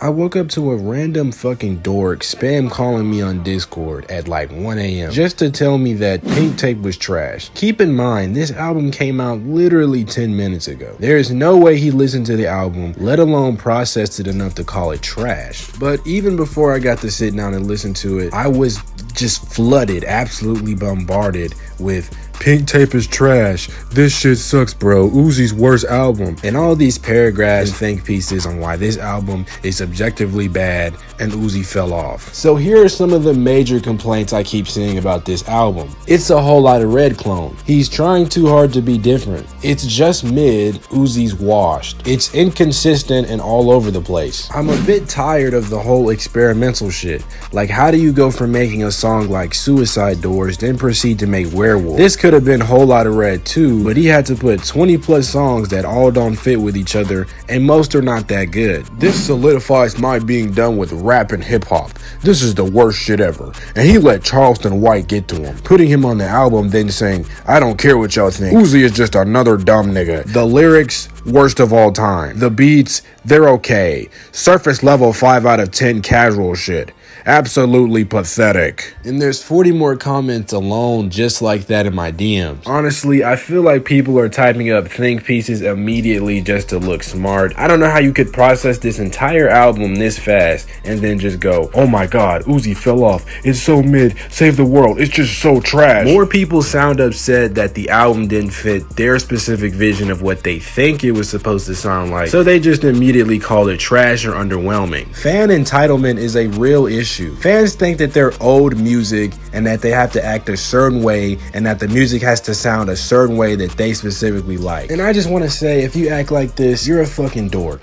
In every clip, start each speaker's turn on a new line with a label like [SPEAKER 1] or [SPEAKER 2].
[SPEAKER 1] I woke up to a random fucking dork spam calling me on Discord at like 1 a.m. just to tell me that Pink Tape was trash. Keep in mind, this album came out literally 10 minutes ago. There is no way he listened to the album, let alone processed it enough to call it trash. But even before I got to sit down and listen to it, I was just flooded, absolutely bombarded with Pink Tape is trash. This shit sucks, bro. Uzi's worst album. And all these paragraphs and think pieces on why this album is objectively bad and Uzi fell off. So here are some of the major complaints I keep seeing about this album. It's a whole lot of Red clone. He's trying too hard to be different. It's just mid, Uzi's washed. It's inconsistent and all over the place. I'm a bit tired of the whole experimental shit. Like, how do you go from making a song like Suicide Doors, then proceed to make Werewolf? This could have been a whole lot of Red too, but he had to put 20 plus songs that all don't fit with each other, and most are not that good. This solidifies my being done with rap and hip hop. This is the worst shit ever. And he let Charleston White get to him, putting him on the album, then saying, I don't care what y'all think. Uzi is just another dumb nigga. The lyrics, worst of all time. The beats, they're okay. Surface level 5 out of 10 casual shit. Absolutely pathetic. And there's 40 more comments alone just like that in my DMs. Honestly, I feel like people are typing up think pieces immediately just to look smart. I don't know how you could process this entire album this fast and then just go, oh my god, Uzi fell off. It's so mid. Save the world. It's just so trash. More people sound upset that the album didn't fit their specific vision of what they think it was supposed to sound like, so they just immediately call it trash or underwhelming. Fan entitlement is a real issue. Fans think that they're owed music and that they have to act a certain way and that the music has to sound a certain way that they specifically like. And I just want to say, if you act like this, you're a fucking dork.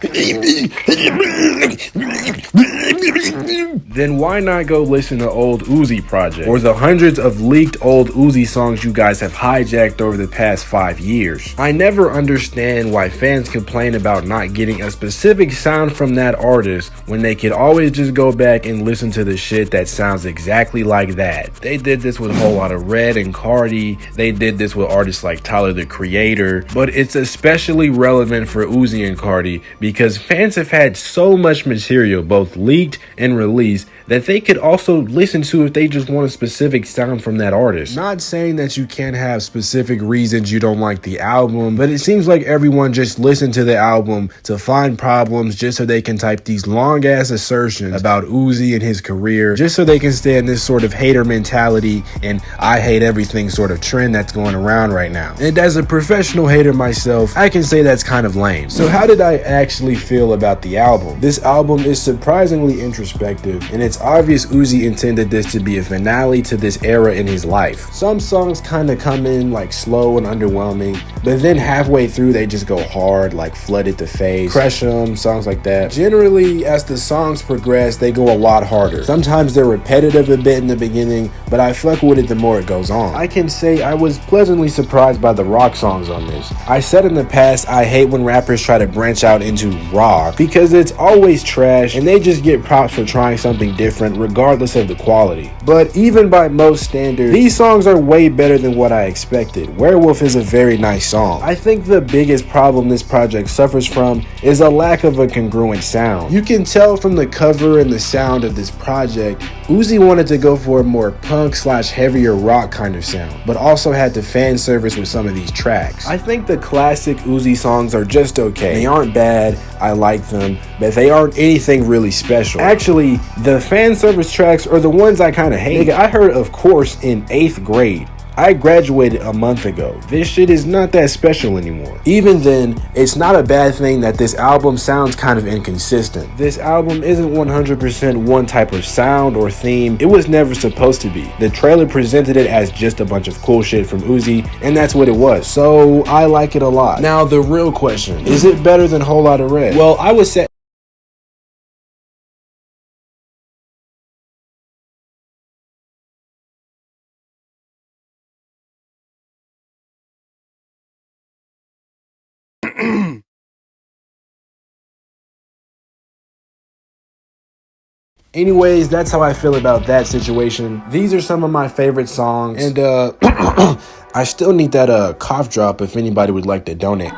[SPEAKER 1] Then why not go listen to old Uzi project or the hundreds of leaked old Uzi songs you guys have hijacked over the past 5 years? I never understand why fans complain about not getting a specific sound from that artist when they could always just go back and listen to the shit that sounds exactly like that. They did this with a whole lot of Red and Cardi. They did this with artists like Tyler the Creator. But it's especially relevant for Uzi and Cardi because fans have had so much material, both leaked and released, that they could also listen to if they just want a specific sound from that artist. Not saying that you can't have specific reasons you don't like the album, but it seems like everyone just listened to the album to find problems just so they can type these long ass assertions about Uzi and his career, just so they can stay in this sort of hater mentality and I hate everything sort of trend that's going around right now. And as a professional hater myself, I can say that's kind of lame. So how did I actually feel about the album? This album is surprisingly introspective, and it's obvious Uzi intended this to be a finale to this era in his life. Some songs kind of come in like slow and underwhelming, but then halfway through they just go hard, like Flooded the Face, Crush 'Em, songs like that. Generally, as the songs progress, they go a lot harder. Sometimes they're repetitive a bit in the beginning, but I fuck with it the more it goes on. I can say I was pleasantly surprised by the rock songs on this. I said in the past I hate when rappers try to branch out into rock because it's always trash and they just get props for trying something different regardless of the quality. But even by most standards, these songs are way better than what I expected. Werewolf is a very nice song. I think the biggest problem this project suffers from is a lack of a congruent sound. You can tell from the cover and the sound of this project, Uzi wanted to go for a more punk / heavier rock kind of sound, but also had to fan service with some of these tracks. I think the classic Uzi songs are just okay. They aren't bad, I like them, but they aren't anything really special. Actually, the fan service tracks are the ones I kind of hate. Nigga, I heard Of Course in 8th grade. I graduated a month ago. This shit is not that special anymore. Even then, it's not a bad thing that this album sounds kind of inconsistent. This album isn't 100% one type of sound or theme. It was never supposed to be. The trailer presented it as just a bunch of cool shit from Uzi, and that's what it was. So I like it a lot. Now the real question, is it better than Whole Lotta Red? Well, I would say anyways, that's how I feel about that situation. These are some of my favorite songs, and I still need that cough drop if anybody would like to donate.